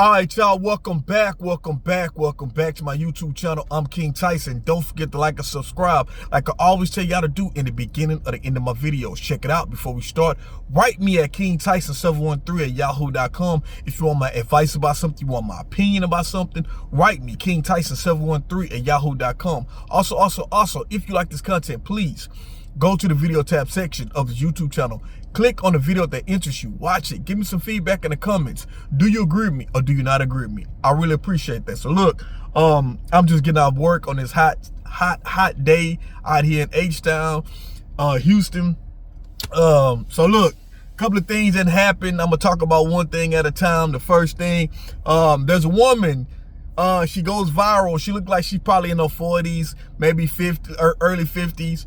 All right, y'all, welcome back to my YouTube channel. I'm King Tyson. Don't forget to like and subscribe. Like I always tell y'all to do in the beginning or the end of my videos. Check it out before we start. Write me at KingTyson713@yahoo.com. If you want my advice about something, you want my opinion about something, write me, KingTyson713@yahoo.com. Also, if you like this content, please go to the video tab section of the YouTube channel. Click on the video that interests you. Watch it. Give me some feedback in the comments. Do you agree with me or do you not agree with me? I really appreciate that. So look, I'm just getting out of work on this hot day out here in H-Town, Houston. So look, a couple of things that happened. I'm gonna talk about one thing at a time. The first thing, there's a woman. She goes viral. She looked like she's probably in her 40s, maybe 50 or early 50s.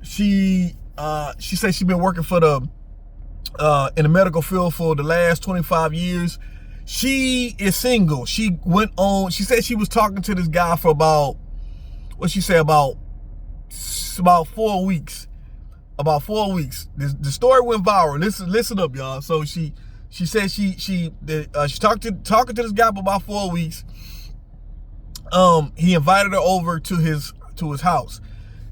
She said she's been working for the in the medical field for the last 25 years. She is single. She said she was talking to this guy for about 4 weeks. About 4 weeks. The story went viral. Listen up, y'all. So she said she's talking to this guy for about 4 weeks. He invited her over to his house.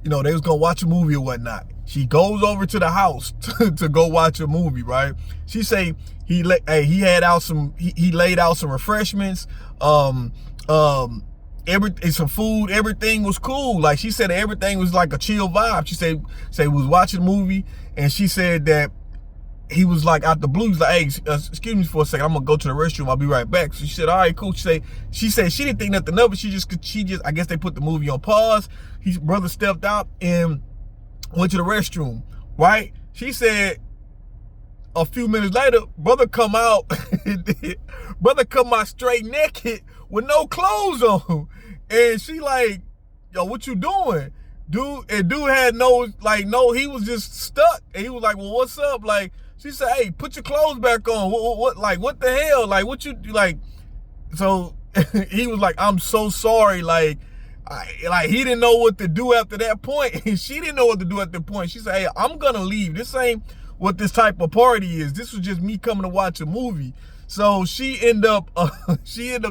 You know, they was gonna watch a movie or whatnot. She goes over to the house to go watch a movie, right? She say he laid out some refreshments, some food, everything was cool. Like she said, everything was like a chill vibe. She said we was watching a movie, and she said that he was like out the blue. He's like, hey, excuse me for a second, I'm gonna go to the restroom, I'll be right back. So she said, all right, cool. She said she didn't think nothing of it. She just I guess they put the movie on pause. His brother stepped out and went to the restroom, right? She said a few minutes later, brother come out straight naked with no clothes on. And she like, yo, what you doing? Dude had he was just stuck. And he was like, well, what's up? Like, she said, hey, put your clothes back on. What the hell? Like, what you, like, so he was like, I'm so sorry. Like he didn't know what to do after that point. And she didn't know what to do at that point. She said, hey, I'm gonna leave. This ain't what this type of party is. This was just me coming to watch a movie. So she ended up saying,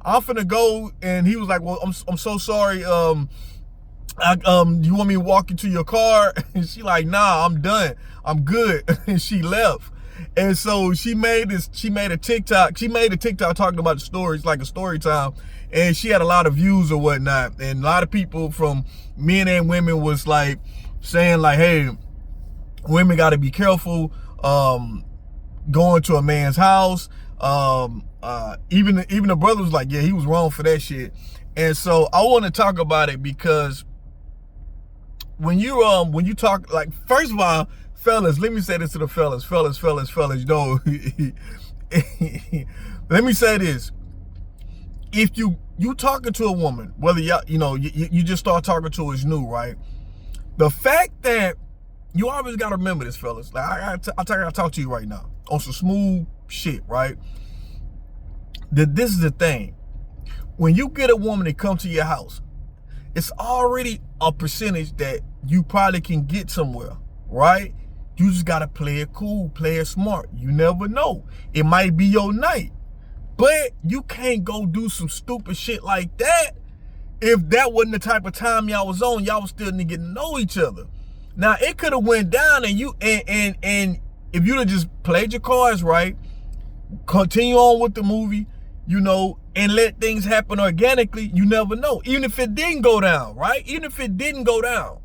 I'm finna go. And he was like, well, I'm so sorry. You want me to walk you to your car? And she like, nah, I'm done. I'm good. And she left. And so she made a TikTok. She made a TikTok talking about the stories, like a story time. And she had a lot of views or whatnot. And a lot of people from men and women was like saying like, hey, women got to be careful going to a man's house. Even the brother was like, yeah, he was wrong for that shit. And so I want to talk about it because when you talk, like, first of all, fellas, let me say this to the fellas, you know, let me say this. If you talking to a woman, whether you just start talking to her is new, right? The fact that you always got to remember this, fellas. Like I talk to you right now on some smooth shit, right? That this is the thing. When you get a woman to come to your house, it's already a percentage that you probably can get somewhere, right? You just got to play it cool, play it smart. You never know. It might be your night. But you can't go do some stupid shit like that if that wasn't the type of time y'all was on. Y'all was still getting to know each other. Now, it could have went down and if you'd have just played your cards right, continue on with the movie, you know, and let things happen organically, you never know. Even if it didn't go down, right? Even if it didn't go down.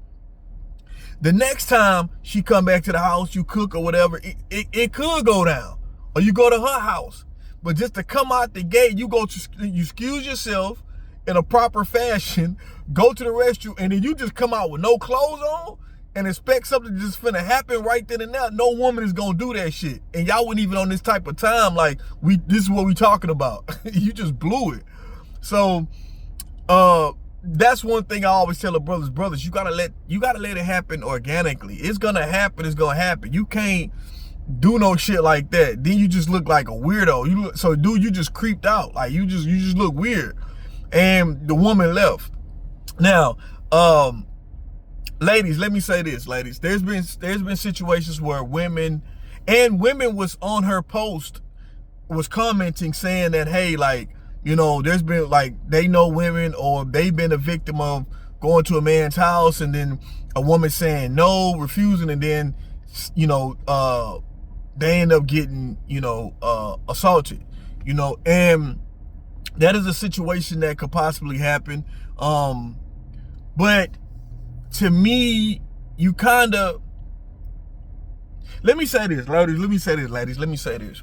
The next time she come back to the house, you cook or whatever, it could go down. Or you go to her house. But just to come out the gate, you excuse yourself in a proper fashion, go to the restroom, and then you just come out with no clothes on and expect something just finna happen right then and there. No woman is gonna do that shit. And y'all weren't even on this type of time. Like, this is what we talking about. You just blew it. So, that's one thing I always tell the brothers, you gotta let it happen organically. It's gonna happen. You can't do no shit like that. Then you just look like a weirdo. You just creeped out. Like you just look weird. And the woman left. Now, ladies, let me say this, ladies. There's been situations where women was on her post was commenting saying that, hey, like, you know, there's been, like, they know women, or they've been a victim of going to a man's house and then a woman saying no, refusing, and then, you know, they end up getting, you know, assaulted, you know, and that is a situation that could possibly happen. But to me, you kind of, let me say this, ladies.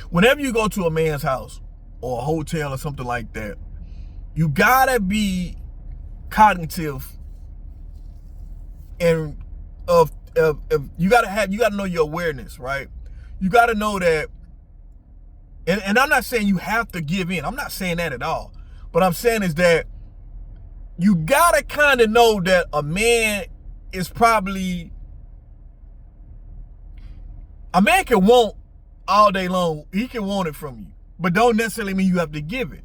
Whenever you go to a man's house or a hotel or something like that, you gotta be cognitive and you gotta know your awareness, right? You gotta know that, and I'm not saying you have to give in. I'm not saying that at all. But I'm saying is that you gotta kind of know that a man is probably, a man can want all day long. He can want it from you, but don't necessarily mean you have to give it.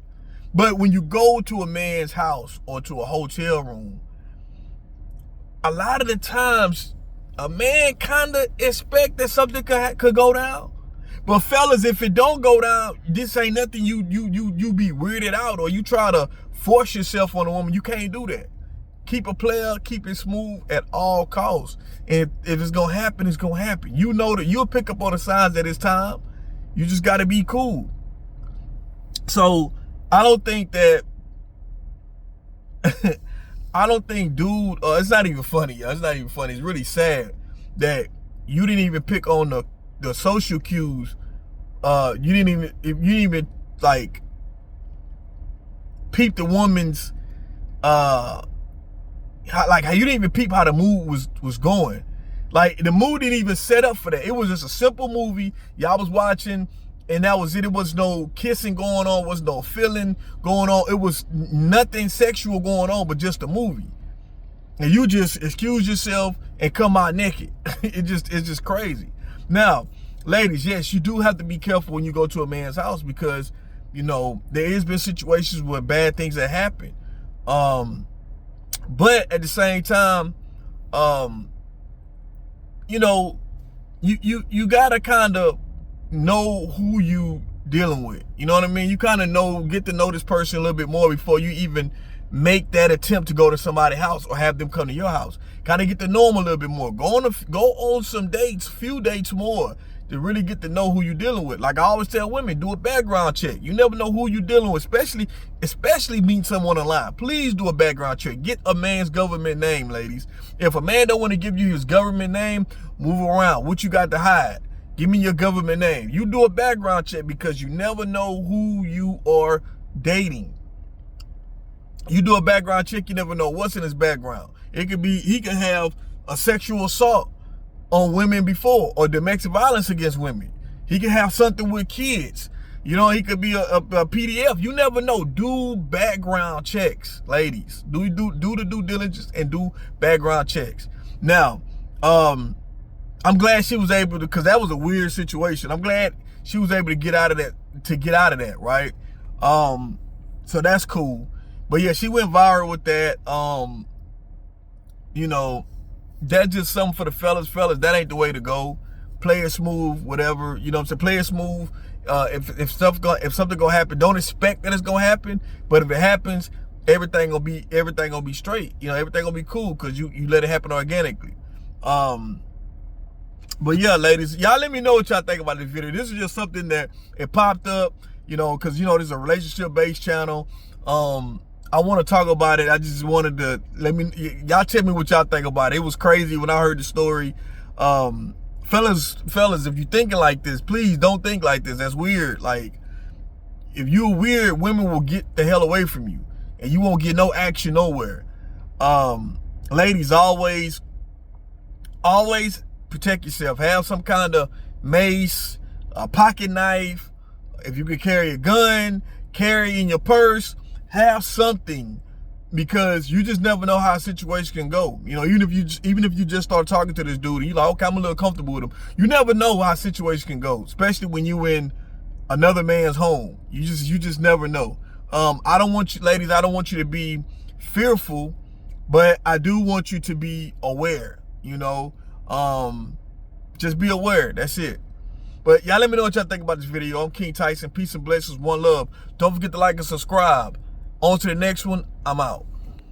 But when you go to a man's house or to a hotel room, a lot of the times a man kind of expect that something could go down. But fellas, if it don't go down, this ain't nothing you be weirded out, or you try to force yourself on a woman. You can't do that. Keep a player, keep it smooth at all costs. And if it's gonna happen, it's gonna happen. You know that you'll pick up on the signs that it's time. You just gotta be cool. So I don't think that I don't think, dude, it's not even funny, yo. It's not even funny. It's really sad that you didn't even pick on the social cues. You didn't even like peep the woman's how you didn't even peep how the mood was going. Like, the mood didn't even set up for that. It was just a simple movie y'all was watching, and that was it. It was no kissing going on, was no feeling going on. It was nothing sexual going on, but just a movie. And you just excuse yourself and come out naked. It's just crazy. Now, ladies, yes, you do have to be careful when you go to a man's house, because, you know, there has been situations where bad things have happened. But at the same time, you know, you gotta kind of know who you dealing with. You know what I mean? You kind of get to know this person a little bit more before you even make that attempt to go to somebody's house or have them come to your house. Kind of get to know them a little bit more. Go on some dates, few dates more, to really get to know who you're dealing with. Like I always tell women, do a background check. You never know who you're dealing with, especially meeting someone online. Please do a background check. Get a man's government name, ladies. If a man don't want to give you his government name, move around. What you got to hide? Give me your government name. You do a background check, because you never know who you are dating. You do a background check, you never know what's in his background. It could be, he can have a sexual assault on women before, or domestic violence against women. He can have something with kids. You know, he could be a PDF. You never know. Do background checks, ladies. Do the due diligence and do background checks. Now, I'm glad she was able to, because that was a weird situation. I'm glad she was able to get out of that, right? So that's cool. But yeah, she went viral with that. You know, that's just something for the fellas. That ain't the way to go. Play it smooth, whatever. You know what I'm saying? Play it smooth. If something gonna happen, don't expect that it's gonna happen. But if it happens, everything gonna be straight. You know, everything gonna be cool, because you let it happen organically. But yeah, ladies, y'all let me know what y'all think about this video. This is just something that it popped up, you know, because, you know, this is a relationship-based channel. I want to talk about it. I just wanted to y'all tell me what y'all think about it. It was crazy when I heard the story. Fellas, if you're thinking like this, please don't think like this. That's weird. Like, if you're weird, women will get the hell away from you, and you won't get no action nowhere. Ladies, always protect yourself. Have some kind of mace, a pocket knife. If you can carry a gun, carry in your purse, have something, because you just never know how a situation can go. You know, even if you just start talking to this dude, and you're like, okay, I'm a little comfortable with him. You never know how a situation can go, especially when you in another man's home. You just never know. I don't want you, ladies, I don't want you to be fearful, but I do want you to be aware, you know. Just be aware. That's it. But y'all let me know what y'all think about this video. I'm King Tyson. Peace and blessings. One love. Don't forget to like and subscribe. On to the next one. I'm out.